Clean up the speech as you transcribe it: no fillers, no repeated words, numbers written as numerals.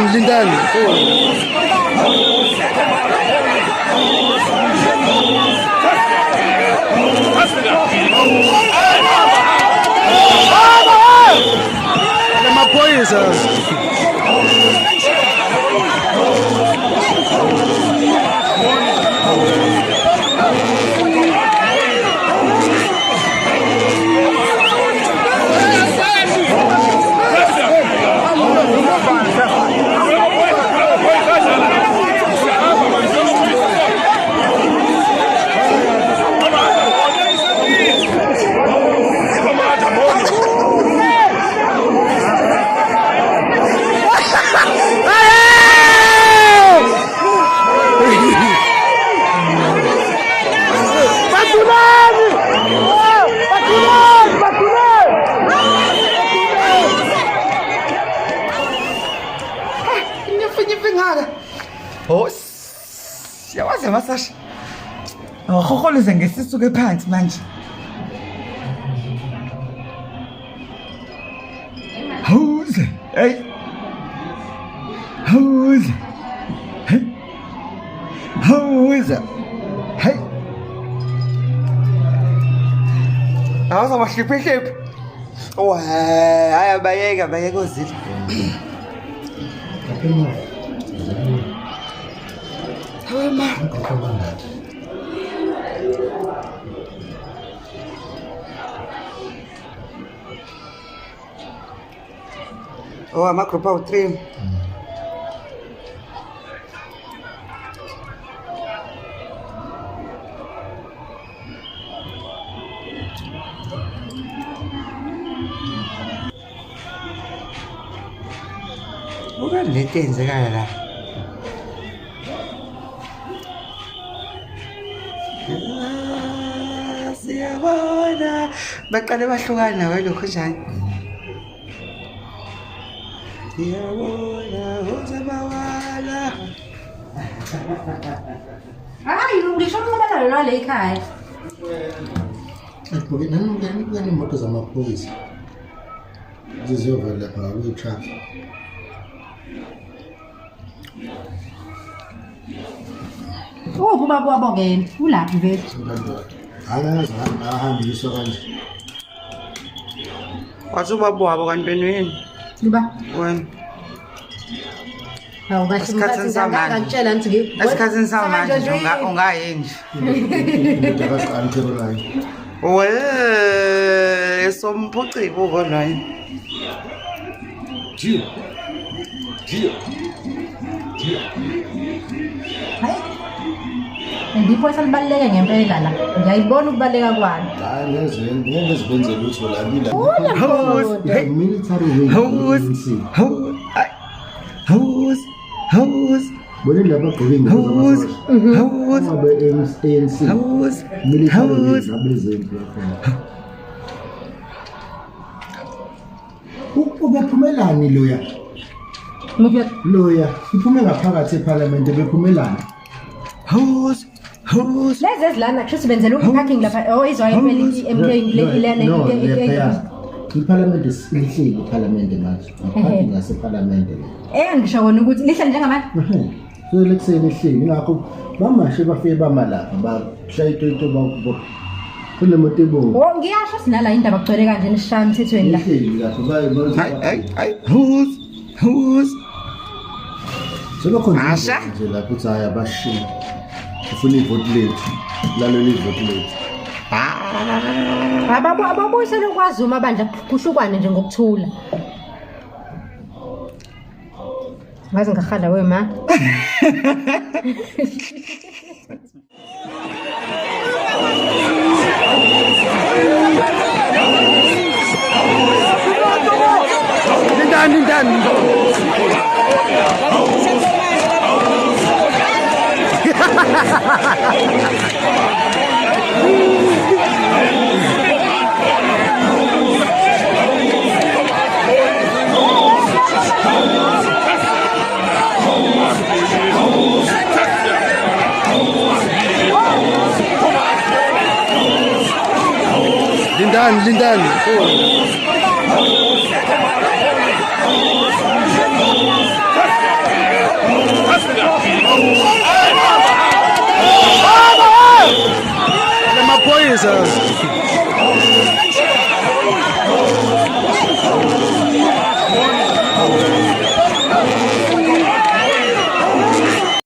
Lindan. Lema phoyisa. Siyawazi Masasha. Awukhokholeze ngesisuke phansi manje. Hawuze. Hey. Hawuze. Hey. Hawuze. Hey. Awuza mahliphe. Oh, haya bayeka uzile. Oh, macro power 3. Bukan letin sekali lah. Siyabona baqale bahlukana welokho njani siyabona uzabawala hayi ngisho umuntu la ekhaya Porque não motos amaphoyisa zizovela lapha kwi-truck kuba kwabongena ulaphi vethu akazi ahambiswa kanje wathi ubaba wabo kantweni yini Luba wena Esikhathini samanje ungayinje ndabaqala Caroline somphuci buko la Gio ndipo salibaluleke ngempela la ngiyayibona ukubaleka kwalo hayi ngeke zibenze lutho la military How's bona laba gqoke ngabe ANC military zabezenzi khona ubephumelani loya iphume ngaphakathi eParliament bephumelana How's lezi ezilana kusho benzela parking lapha izoyiphelile MP ilana iParliament isihleli iParliament manje parking ngaseParliament ngisho wona ukuthi lihlala njengamanje so lekuseni ihleli ngakho bamashe bafike bamalapha bashaya itoto kunemoto ebomvu ngiyasho sinala indaba kugcwele kanje nishaya emthethweni la Hey, who's sebakhona nje la kuthi haya bashiya ufuna ivote lethu laleli ivote lethu ababuyisele kwazuma abandla kuhlukwane nje ngokuthula ngaze ngahala wema Lindan Lindan. Amaphoyisa.